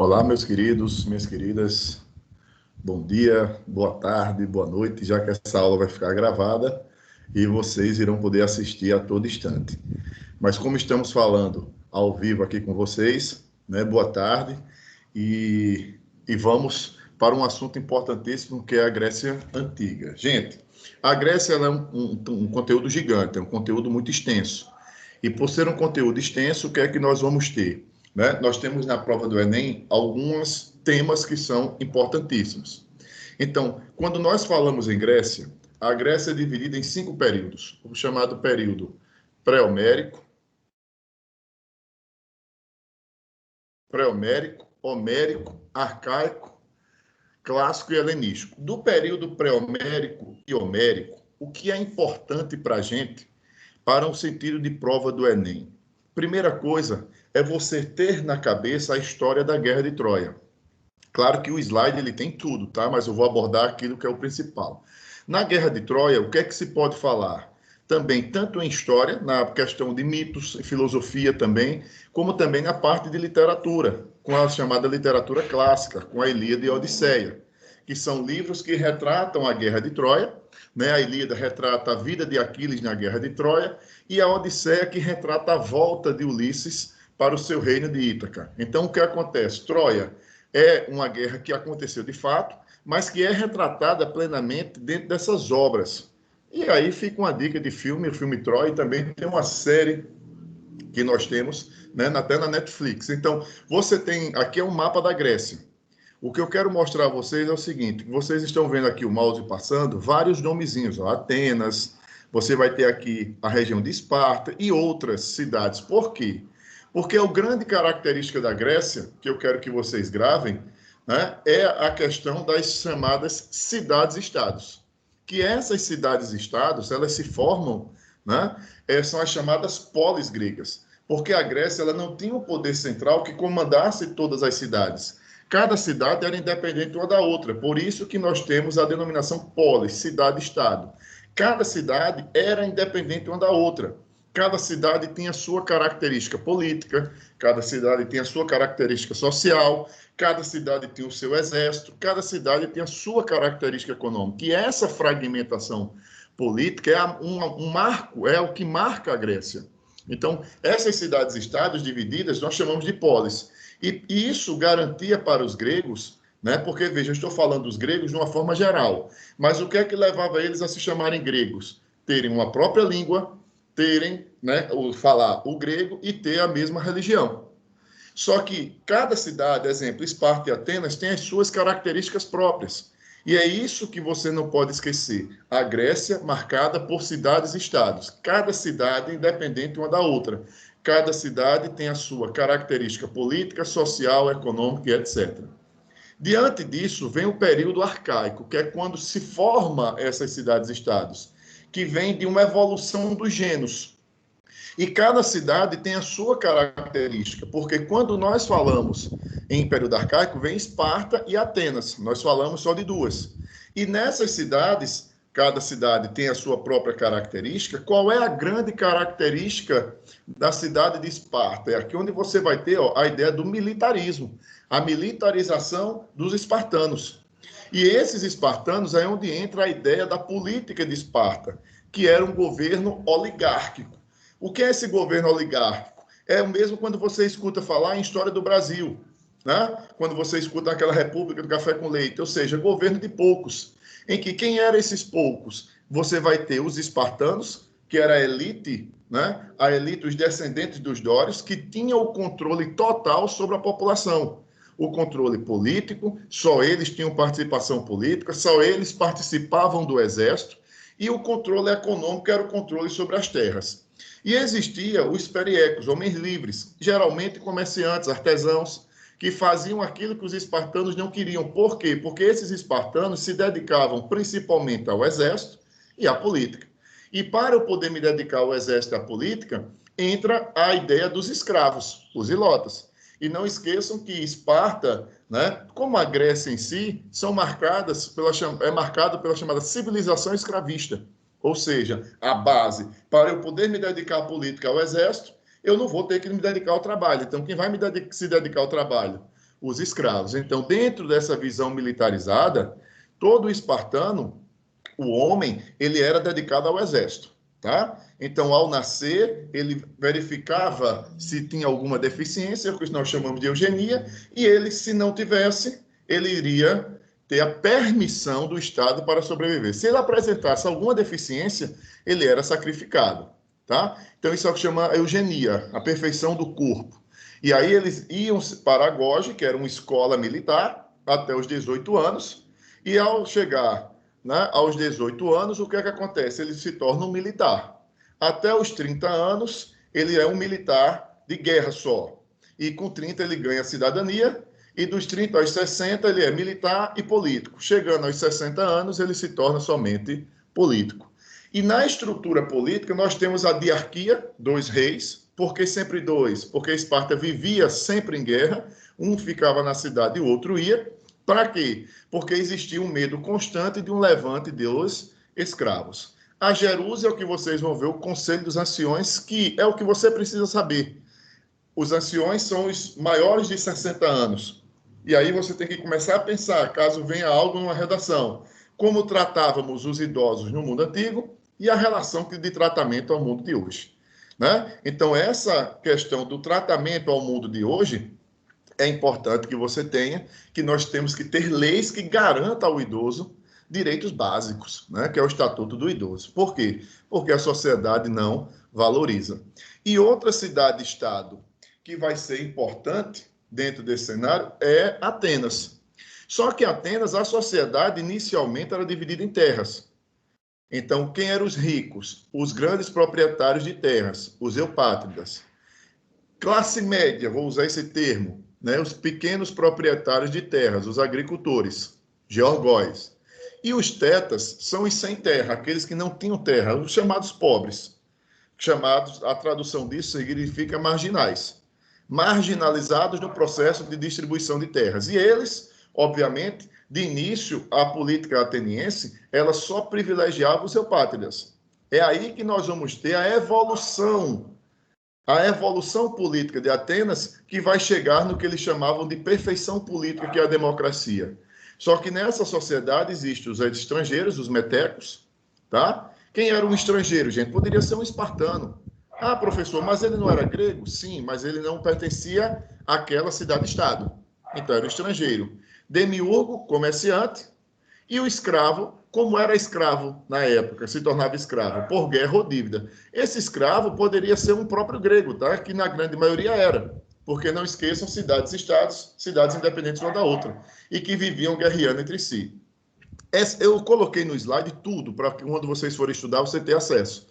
Olá, meus queridos, minhas queridas. Bom dia, boa tarde, boa noite, já que essa aula vai ficar gravada e vocês irão poder assistir a todo instante. Mas como estamos falando ao vivo aqui com vocês, né, boa tarde, e vamos para um assunto importantíssimo que é a Grécia Antiga. Gente, a Grécia ela é um conteúdo gigante, é um conteúdo muito extenso. E por ser um conteúdo extenso, o que é que nós vamos ter? Né? Nós temos na prova do Enem alguns temas que são importantíssimos. Então, quando nós falamos em Grécia, a Grécia é dividida em 5 períodos. O chamado período pré-homérico, homérico, arcaico, clássico e helenístico. Do período pré-homérico e homérico, o que é importante para a gente, para um sentido de prova do Enem? Primeira coisa é você ter na cabeça a história da Guerra de Troia. Claro que o slide ele tem tudo, tá? Mas eu vou abordar aquilo que é o principal. Na Guerra de Troia, o que é que se pode falar? Também, tanto em história, na questão de mitos, em filosofia também, como também na parte de literatura, com a chamada literatura clássica, com a Ilíada e a Odisseia, que são livros que retratam a Guerra de Troia, né? A Ilíada retrata a vida de Aquiles na Guerra de Troia, e a Odisseia que retrata a volta de Ulisses para o seu reino de Ítaca. Então, o que acontece? Troia é uma guerra que aconteceu de fato, mas que é retratada plenamente dentro dessas obras. E aí fica uma dica de filme, o filme Troia, e também tem uma série que nós temos, né, até na Netflix. Então, você tem, aqui é um mapa da Grécia. O que eu quero mostrar a vocês é o seguinte, vocês estão vendo aqui o mouse passando, vários nomezinhos, ó, Atenas, você vai ter aqui a região de Esparta e outras cidades. Por quê? Porque a grande característica da Grécia, que eu quero que vocês gravem, né, é a questão das chamadas cidades-estados. Que essas cidades-estados, elas se formam, né, são as chamadas polis gregas. Porque a Grécia ela não tinha um poder central que comandasse todas as cidades. Cada cidade era independente uma da outra. Por isso que nós temos a denominação polis, cidade-estado. Cada cidade era independente uma da outra. Cada cidade tinha a sua característica política, cada cidade tinha a sua característica social, cada cidade tinha o seu exército, cada cidade tinha a sua característica econômica. E essa fragmentação política é um marco, é o que marca a Grécia. Então, essas cidades-estados divididas nós chamamos de polis. E isso garantia para os gregos, né? Porque, veja, eu estou falando dos gregos de uma forma geral, mas o que é que levava eles a se chamarem gregos? Terem uma própria língua, terem, né, falar o grego e ter a mesma religião. Só que cada cidade, exemplo, Esparta e Atenas, tem as suas características próprias. E é isso que você não pode esquecer. A Grécia marcada por cidades-estados. Cada cidade independente uma da outra. Cada cidade tem a sua característica política, social, econômica e etc. Diante disso, vem o período arcaico, que é quando se forma essas cidades-estados, que vem de uma evolução dos gêneros. E cada cidade tem a sua característica, porque quando nós falamos em período arcaico, vem Esparta e Atenas. Nós falamos só de duas. E nessas cidades, cada cidade tem a sua própria característica. Qual é a grande característica da cidade de Esparta? É aqui onde você vai ter a ideia do militarismo, a militarização dos espartanos. E esses espartanos é onde entra a ideia da política de Esparta, que era um governo oligárquico. O que é esse governo oligárquico? É o mesmo quando você escuta falar em história do Brasil, né? Quando você escuta aquela república do café com leite, ou seja, governo de poucos, em que quem eram esses poucos? Você vai ter os espartanos, que era a elite, né? A elite, os descendentes dos dórios, que tinham o controle total sobre a população. O controle político, só eles tinham participação política, só eles participavam do exército, e o controle econômico era o controle sobre as terras. E existia os periecos, homens livres, geralmente comerciantes, artesãos, que faziam aquilo que os espartanos não queriam. Por quê? Porque esses espartanos se dedicavam principalmente ao exército e à política. E para eu poder me dedicar ao exército e à política, entra a ideia dos escravos, os ilotas. E não esqueçam que Esparta, né, como a Grécia em si, é marcada pela chamada civilização escravista. Ou seja, a base, para eu poder me dedicar à política, ao exército, eu não vou ter que me dedicar ao trabalho. Então, quem vai se dedicar ao trabalho? os escravos. Então, dentro dessa visão militarizada, todo espartano, o homem, ele era dedicado ao exército, tá? Então, ao nascer, ele verificava se tinha alguma deficiência, o que nós chamamos de eugenia, e ele, se não tivesse, ele iria ter a permissão do Estado para sobreviver. Se ele apresentasse alguma deficiência, ele era sacrificado, tá? Então, isso é o que chama eugenia, a perfeição do corpo. E aí eles iam para a Goge, que era uma escola militar, até os 18 anos, e ao chegar, né, aos 18 anos, o que é que acontece? Ele se torna um militar. Até os 30 anos, ele é um militar de guerra só. E com 30 ele ganha cidadania, e dos 30 aos 60 ele é militar e político. Chegando aos 60 anos, ele se torna somente político. E na estrutura política, nós temos a diarquia, 2 reis. Por que sempre 2? Porque Esparta vivia sempre em guerra, um ficava na cidade e o outro ia. Para quê? Porque existia um medo constante de um levante dos escravos. A Jeruse é o que vocês vão ver, o Conselho dos Anciões, que é o que você precisa saber. Os anciões são os maiores de 60 anos. E aí você tem que começar a pensar, caso venha algo numa redação, como tratávamos os idosos no mundo antigo e a relação de tratamento ao mundo de hoje, né? Então, essa questão do tratamento ao mundo de hoje é importante que você tenha, que nós temos que ter leis que garantam ao idoso direitos básicos, né? Que é o Estatuto do Idoso. Por quê? Porque a sociedade não valoriza. E outra cidade-estado que vai ser importante dentro desse cenário é Atenas. Só que Atenas, a sociedade inicialmente era dividida em terras. Então, quem eram os ricos? Os grandes proprietários de terras, os eupátridas. Classe média, vou usar esse termo, né? Os pequenos proprietários de terras, os agricultores, georgóis. E os tetas são os sem terra, aqueles que não tinham terra, os chamados pobres. Chamados, a tradução disso significa marginais. Marginalizados no processo de distribuição de terras. E eles, obviamente, de início, a política ateniense, ela só privilegiava os eupátridas. É aí que nós vamos ter a evolução política de Atenas, que vai chegar no que eles chamavam de perfeição política, que é a democracia. Só que nessa sociedade existem os estrangeiros, os metecos, tá? Quem era um estrangeiro, gente? Poderia ser um espartano. Ah, professor, mas ele não era grego? Sim, mas ele não pertencia àquela cidade-estado. Então era um estrangeiro. Demiurgo, comerciante, e o escravo, como era escravo na época, se tornava escravo por guerra ou dívida. Esse escravo poderia ser um próprio grego, tá? Que na grande maioria era. Porque não esqueçam, cidades-estados, cidades independentes uma da outra, e que viviam guerreando entre si. Eu coloquei no slide tudo, para que quando vocês forem estudar, você tenha acesso.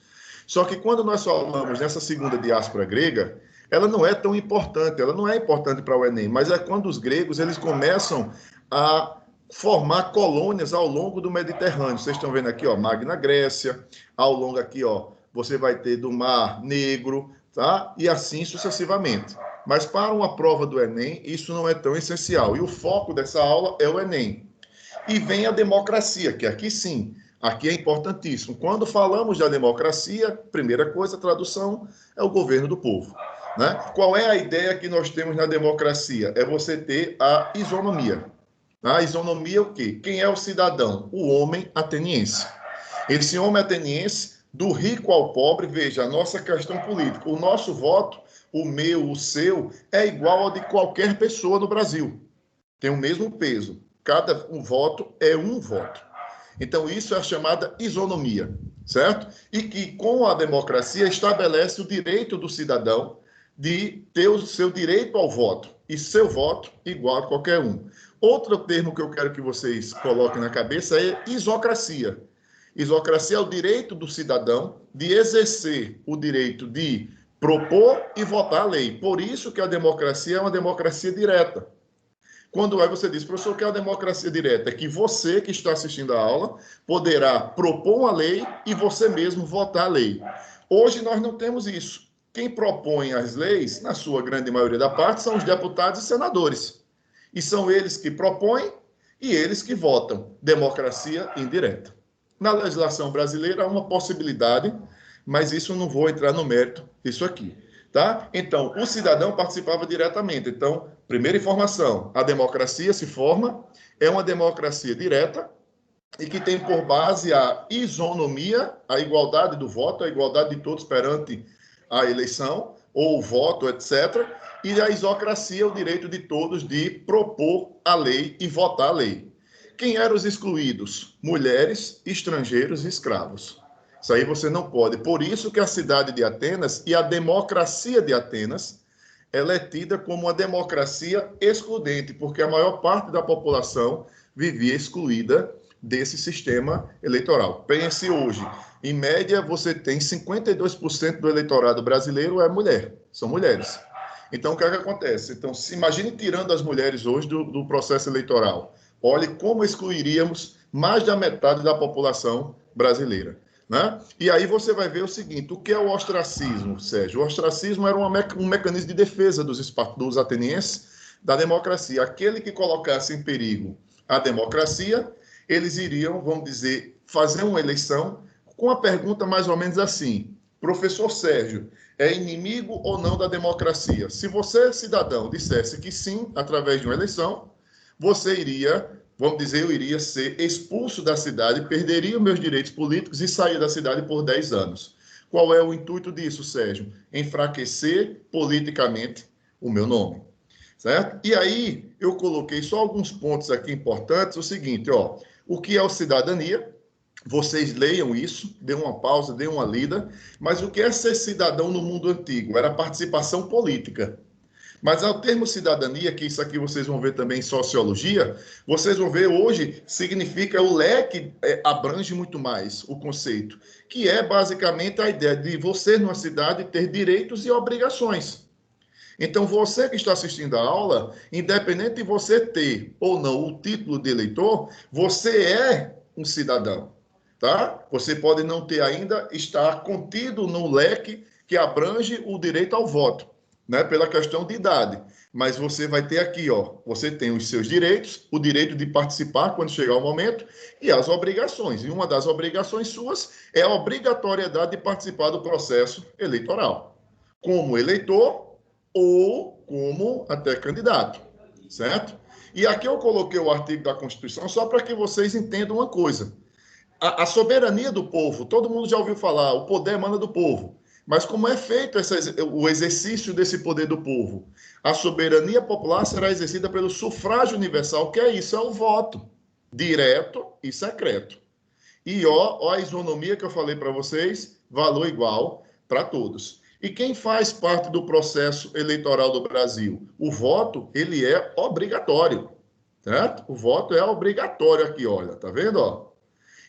Só que quando nós falamos nessa segunda diáspora grega, ela não é tão importante, ela não é importante para o Enem, mas é quando os gregos eles começam a formar colônias ao longo do Mediterrâneo. Vocês estão vendo aqui, ó, Magna Grécia, ao longo aqui, ó, você vai ter do Mar Negro, tá? E assim sucessivamente. Mas para uma prova do Enem, isso não é tão essencial. E o foco dessa aula é o Enem. E vem a democracia, que aqui sim, aqui é importantíssimo. Quando falamos da democracia, primeira coisa, a tradução é o governo do povo, né? Qual é a ideia que nós temos na democracia? É você ter a isonomia. A isonomia é o quê? Quem é o cidadão? O homem ateniense. Esse homem ateniense, do rico ao pobre, veja, a nossa questão política, o nosso voto, o meu, o seu, é igual ao de qualquer pessoa no Brasil. Tem o mesmo peso. Cada um voto é um voto. Então, isso é a chamada isonomia, certo? E que, com a democracia, estabelece o direito do cidadão de ter o seu direito ao voto, e seu voto igual a qualquer um. Outro termo que eu quero que vocês coloquem na cabeça é isocracia. Isocracia é o direito do cidadão de exercer o direito de propor e votar a lei. Por isso que a democracia é uma democracia direta. Quando você diz, professor, que é a democracia direta? É que você que está assistindo a aula poderá propor uma lei e você mesmo votar a lei. Hoje nós não temos isso. Quem propõe as leis, na sua grande maioria da parte, são os deputados e senadores. E são eles que propõem e eles que votam. Democracia indireta. Na legislação brasileira há uma possibilidade, mas isso eu não vou entrar no mérito disso aqui. Tá? Então, o cidadão participava diretamente. Então, primeira informação, a democracia se forma, é uma democracia direta e que tem por base a isonomia, a igualdade do voto, a igualdade de todos perante a eleição, ou o voto, etc., e a isocracia, o direito de todos de propor a lei e votar a lei. Quem eram os excluídos? Mulheres, estrangeiros e escravos. Isso aí você não pode. Por isso que a cidade de Atenas e a democracia de Atenas, ela é tida como uma democracia excludente, porque a maior parte da população vivia excluída desse sistema eleitoral. Pense hoje, em média, você tem 52% do eleitorado brasileiro é mulher, são mulheres. Então, o que é que acontece? Então, se imagine tirando as mulheres hoje do processo eleitoral. Olhe como excluiríamos mais da metade da população brasileira. Né? E aí você vai ver o seguinte, o que é o ostracismo, Sérgio? O ostracismo era um mecanismo de defesa dos atenienses da democracia. Aquele que colocasse em perigo a democracia, eles iriam, vamos dizer, fazer uma eleição com a pergunta mais ou menos assim, professor Sérgio, é inimigo ou não da democracia? Se você, cidadão, dissesse que sim, através de uma eleição, você iria, vamos dizer, eu iria ser expulso da cidade, perderia os meus direitos políticos e sair da cidade por 10 anos. Qual é o intuito disso, Sérgio? Enfraquecer politicamente o meu nome. Certo? E aí eu coloquei só alguns pontos aqui importantes, o seguinte, ó, o que é o cidadania? Vocês leiam isso, dê uma pausa, dê uma lida, mas o que é ser cidadão no mundo antigo? Era participação política. Mas ao termo cidadania, que isso aqui vocês vão ver também em sociologia, vocês vão ver hoje, significa o leque, abrange muito mais o conceito, que é basicamente a ideia de você, numa cidade, ter direitos e obrigações. Então, você que está assistindo a aula, independente de você ter ou não o título de eleitor, você é um cidadão, tá? Você pode não ter ainda, estar contido no leque que abrange o direito ao voto, né? Pela questão de idade. Mas você vai ter aqui, ó, você tem os seus direitos, o direito de participar quando chegar o momento e as obrigações. E uma das obrigações suas é a obrigatoriedade de participar do processo eleitoral. Como eleitor, ou como até candidato, certo? E aqui eu coloquei o artigo da Constituição só para que vocês entendam uma coisa. A soberania do povo, todo mundo já ouviu falar, o poder emana do povo. Mas como é feito o exercício desse poder do povo? A soberania popular será exercida pelo sufrágio universal, que é isso, é o voto, direto e secreto. E ó a isonomia que eu falei para vocês, valor igual para todos. E quem faz parte do processo eleitoral do Brasil? O voto, ele é obrigatório, certo? O voto é obrigatório aqui, olha, tá vendo, ó?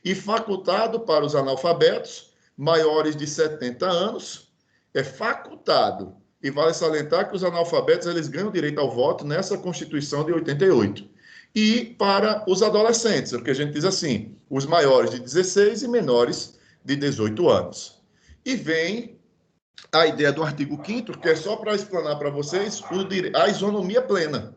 E facultado para os analfabetos maiores de 70 anos, é facultado. E vale salientar que os analfabetos, eles ganham direito ao voto nessa Constituição de 88. E para os adolescentes, o que a gente diz assim, os maiores de 16 e menores de 18 anos. E vem a ideia do artigo 5º, que é só para explanar para vocês a isonomia plena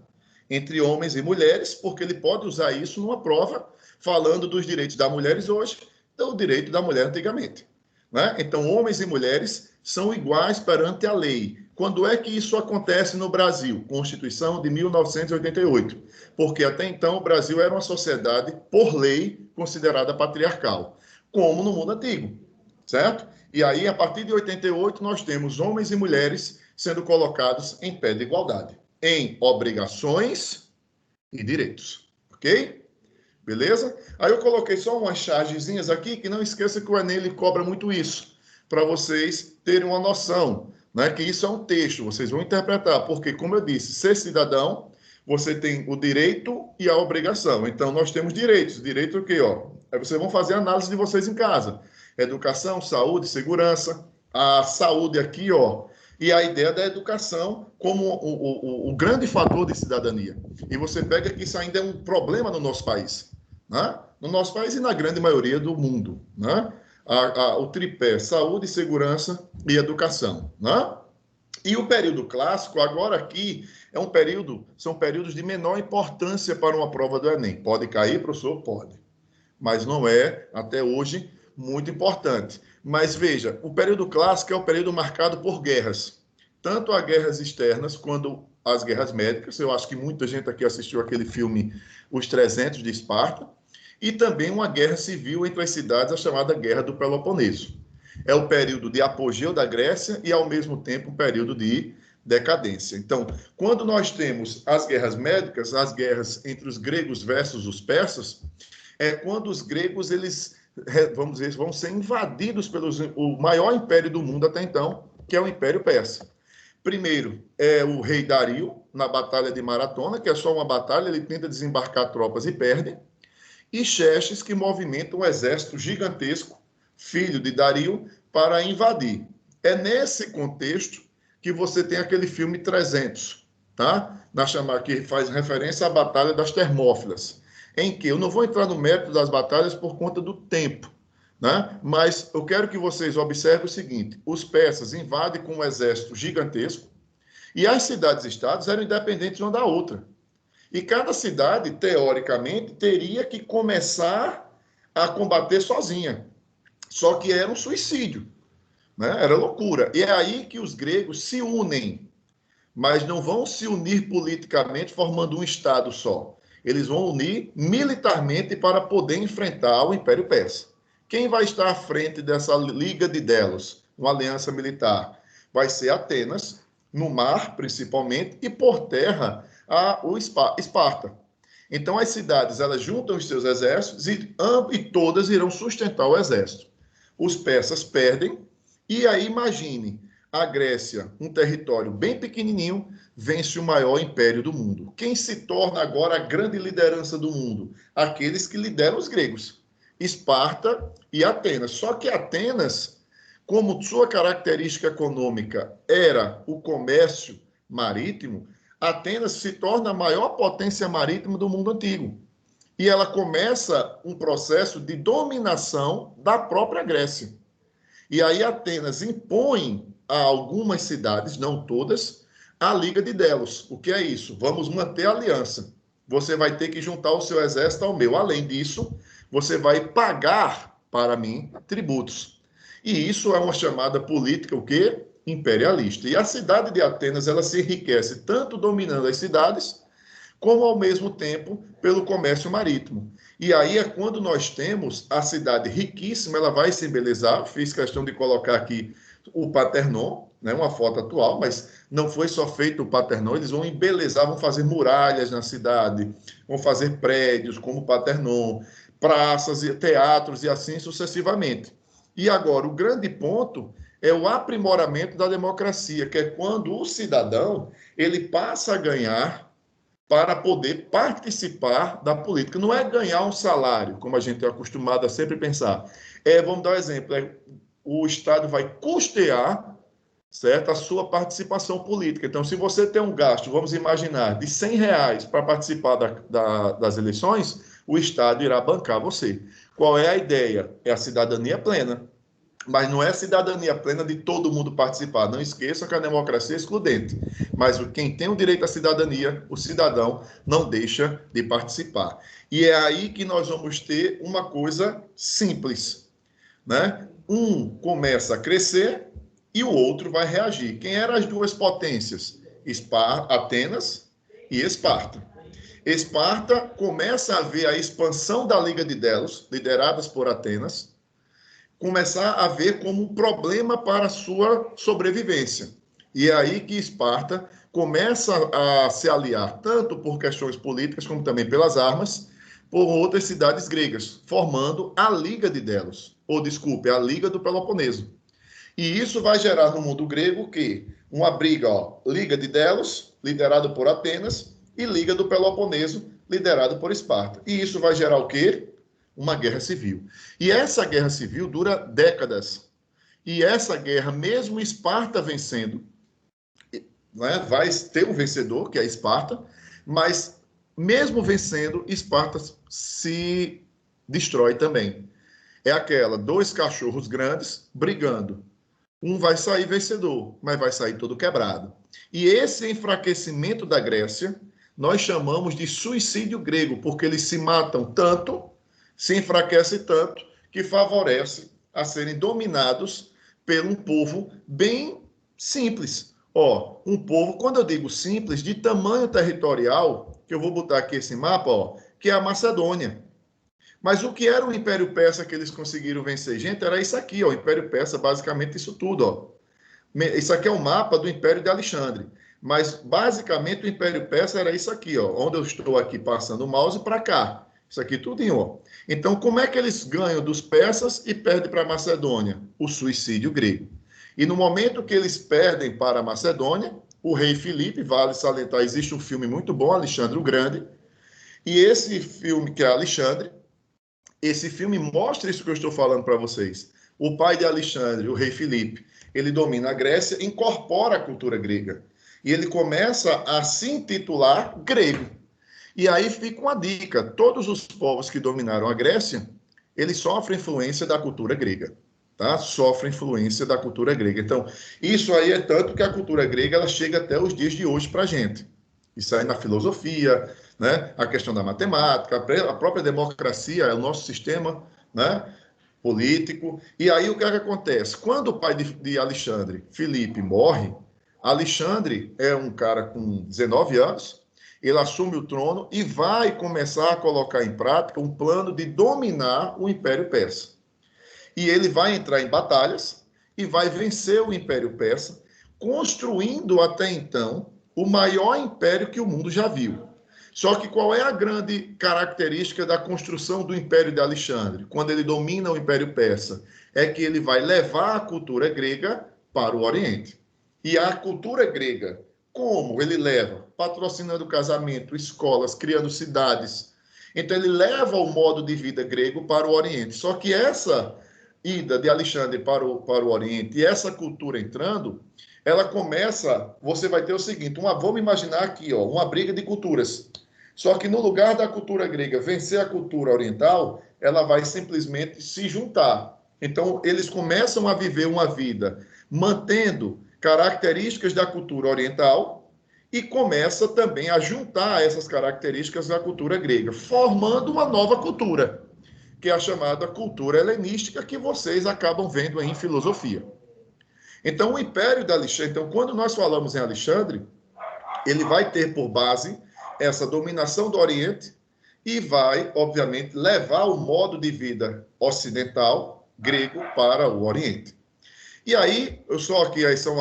entre homens e mulheres, porque ele pode usar isso numa prova, falando dos direitos das mulheres hoje, do direito da mulher antigamente. Né? Então, homens e mulheres são iguais perante a lei. Quando é que isso acontece no Brasil? Constituição de 1988. Porque até então o Brasil era uma sociedade, por lei, considerada patriarcal, como no mundo antigo, certo? E aí, a partir de 88, nós temos homens e mulheres sendo colocados em pé de igualdade, em obrigações e direitos, ok? Beleza? Aí eu coloquei só umas chargezinhas aqui, que não esqueça que o Enem ele cobra muito isso, para vocês terem uma noção, né? Que isso é um texto, vocês vão interpretar, porque, como eu disse, ser cidadão, você tem o direito e a obrigação. Então, nós temos direitos. Direito o quê? Ó? Aí vocês vão fazer a análise de vocês em casa. Educação, saúde, segurança. A saúde aqui, ó, e a ideia da educação como o grande fator de cidadania. E você pega que isso ainda é um problema no nosso país, né? No nosso país e na grande maioria do mundo, né? O tripé, saúde, segurança e educação, né? E o período clássico, agora aqui, são períodos de menor importância para uma prova do Enem. Pode cair, professor? Pode. Mas não é, até hoje, muito importante. Mas veja, o período clássico é o período marcado por guerras. tanto a guerras externas quanto as guerras médicas. Eu acho que muita gente aqui assistiu aquele filme Os 300 de Esparta, e também uma guerra civil entre as cidades, a chamada Guerra do Peloponeso. É o período de apogeu da Grécia e, ao mesmo tempo, um período de decadência. Então, quando nós temos as guerras médicas, as guerras entre os gregos versus os persas, é quando os gregos, eles, vamos dizer, vão ser invadidos pelo maior império do mundo até então, que é o Império Persa. Primeiro é o rei Dario, na Batalha de Maratona, que é só uma batalha, ele tenta desembarcar tropas e perde. E Xerxes, que movimenta um exército gigantesco, filho de Dario, para invadir. É nesse contexto que você tem aquele filme 300, tá? Que faz referência à Batalha das Termópilas, em que eu não vou entrar no mérito das batalhas por conta do tempo, né? Mas eu quero que vocês observem o seguinte: os persas invadem com um exército gigantesco e as cidades-estados eram independentes uma da outra. E cada cidade, teoricamente, teria que começar a combater sozinha. Só que era um suicídio, né? Era loucura. E é aí que os gregos se unem, mas não vão se unir politicamente formando um Estado só. Eles vão unir militarmente para poder enfrentar o Império Persa. Quem vai estar à frente dessa Liga de Delos, uma aliança militar? Vai ser Atenas, no mar, principalmente, e por terra, o Esparta. Então, as cidades, elas juntam os seus exércitos e todas irão sustentar o exército. Os persas perdem, e aí imagine, a Grécia, um território bem pequenininho, vence o maior império do mundo. Quem se torna agora a grande liderança do mundo? Aqueles que lideram os gregos, Esparta e Atenas. Só que Atenas, como sua característica econômica era o comércio marítimo, Atenas se torna a maior potência marítima do mundo antigo. E ela começa um processo de dominação da própria Grécia. E aí Atenas impõe a algumas cidades, não todas, a Liga de Delos. O que é isso? Vamos manter a aliança. Você vai ter que juntar o seu exército ao meu. Além disso, você vai pagar para mim tributos. E isso é uma chamada política, o quê? Imperialista. E a cidade de Atenas, ela se enriquece tanto dominando as cidades, como ao mesmo tempo pelo comércio marítimo. E aí é quando nós temos a cidade riquíssima, ela vai se embelezar. Fiz questão de colocar aqui o Paternon, né, uma foto atual, mas não foi só feito o Paternon, eles vão embelezar, vão fazer muralhas na cidade, vão fazer prédios como o Paternon, praças e teatros e assim sucessivamente. E agora, o grande ponto é o aprimoramento da democracia, que é quando o cidadão ele passa a ganhar para poder participar da política. Não é ganhar um salário, como a gente é acostumado a sempre pensar. Vamos dar um exemplo, o Estado vai custear, certo, a sua participação política. Então, se você tem um gasto, vamos imaginar, de R$ 100 para participar das eleições, o Estado irá bancar você. Qual é a ideia? É a cidadania plena. Mas não é a cidadania plena de todo mundo participar. Não esqueça que a democracia é excludente. Mas quem tem o direito à cidadania, o cidadão, não deixa de participar. E é aí que nós vamos ter uma coisa simples, né? Um começa a crescer e o outro vai reagir. Quem eram as duas potências? Atenas e Esparta. Esparta começa a ver a expansão da Liga de Delos, lideradas por Atenas, começar a ver como um problema para a sua sobrevivência. E é aí que Esparta começa a se aliar, tanto por questões políticas, como também pelas armas, por outras cidades gregas, formando a Liga de Delos, ou desculpe, a Liga do Peloponeso. E isso vai gerar no mundo grego o quê? Uma briga, Liga de Delos, liderado por Atenas, e Liga do Peloponeso, liderado por Esparta. E isso vai gerar o quê? Uma guerra civil. E essa guerra civil dura décadas. E essa guerra, mesmo Esparta vencendo, né, vai ter um vencedor, que é Esparta, mas mesmo vencendo, Esparta se destrói também. É aquela, dois cachorros grandes brigando. Um vai sair vencedor, mas vai sair todo quebrado. E esse enfraquecimento da Grécia, nós chamamos de suicídio grego, porque eles se matam tanto, se enfraquece tanto, que favorece a serem dominados por um povo bem simples, Ó, um povo, quando eu digo simples, de tamanho territorial, que eu vou botar aqui esse mapa, ó, que é a Macedônia. Mas o que era o Império Persa que eles conseguiram vencer? Gente, era isso aqui, ó, o Império Persa, basicamente isso tudo, ó. Isso aqui é o mapa do Império de Alexandre. Mas, basicamente, o Império Persa era isso aqui, ó, onde eu estou aqui passando o mouse para cá. Isso aqui tudinho, ó. Então, como é que eles ganham dos persas e perdem para a Macedônia? O suicídio grego. E no momento que eles perdem para a Macedônia, o rei Filipe, vale salientar, existe um filme muito bom, Alexandre o Grande, e esse filme, que é Alexandre, esse filme mostra isso que eu estou falando para vocês. O pai de Alexandre, o rei Filipe, ele domina a Grécia, incorpora a cultura grega. E ele começa a se intitular grego. E aí fica uma dica: todos os povos que dominaram a Grécia, eles sofrem influência da cultura grega. Tá? Sofrem influência da cultura grega. Então, isso aí é tanto que a cultura grega ela chega até os dias de hoje para a gente. Isso aí na filosofia, né? A questão da matemática, a própria democracia, é o nosso sistema, né? Político. E aí o que é que acontece? Quando o pai de Alexandre, Filipe, morre, Alexandre é um cara com 19 anos, ele assume o trono e vai começar a colocar em prática um plano de dominar o Império Persa. E ele vai entrar em batalhas e vai vencer o Império Persa, construindo até então o maior império que o mundo já viu. Só que qual é a grande característica da construção do Império de Alexandre, quando ele domina o Império Persa? É que ele vai levar a cultura grega para o Oriente. E a cultura grega, como ele leva? Patrocinando casamento, escolas, criando cidades. Então ele leva o modo de vida grego para o Oriente. Só que essa ida de Alexandre para o Oriente e essa cultura entrando, ela começa, você vai ter o seguinte, vamos imaginar aqui, ó, uma briga de culturas. Só que no lugar da cultura grega vencer a cultura oriental, ela vai simplesmente se juntar. Então, eles começam a viver uma vida mantendo características da cultura oriental e começa também a juntar essas características da cultura grega, formando uma nova cultura, que é a chamada cultura helenística, que vocês acabam vendo aí em filosofia. Então, o Império de Alexandre, então, quando nós falamos em Alexandre, ele vai ter por base essa dominação do Oriente e vai, obviamente, levar o modo de vida ocidental, grego, para o Oriente. E aí, eu só aqui, essa é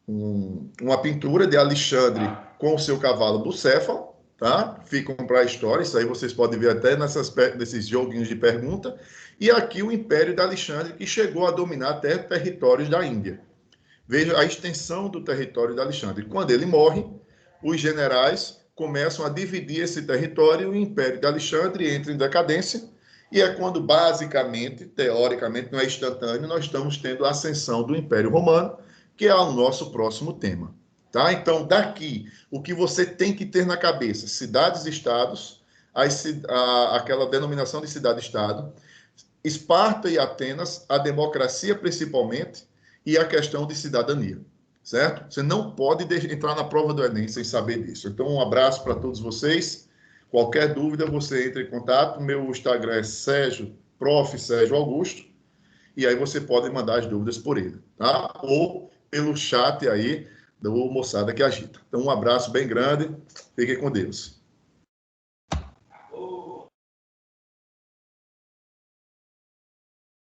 uma pintura de Alexandre com o seu cavalo Bucéfalo, tá? Ficam para a história, isso aí vocês podem ver até nesses joguinhos de pergunta. E aqui o Império de Alexandre, que chegou a dominar até territórios da Índia. Veja a extensão do território de Alexandre. Quando ele morre, os generais começam a dividir esse território e o Império de Alexandre entra em decadência. E é quando, basicamente, teoricamente, não é instantâneo, nós estamos tendo a ascensão do Império Romano, que é o nosso próximo tema. Tá? Então, daqui, o que você tem que ter na cabeça? Cidades-estados, aquela denominação de cidade-estado, Esparta e Atenas, a democracia principalmente, e a questão de cidadania, certo? Você não pode entrar na prova do Enem sem saber disso. Então, um abraço para todos vocês. Qualquer dúvida, você entra em contato. Meu Instagram é Prof. Sérgio Augusto, e aí você pode mandar as dúvidas por ele, tá? Ou pelo chat aí do Moçada que Agita. Então, um abraço bem grande. Fiquem com Deus.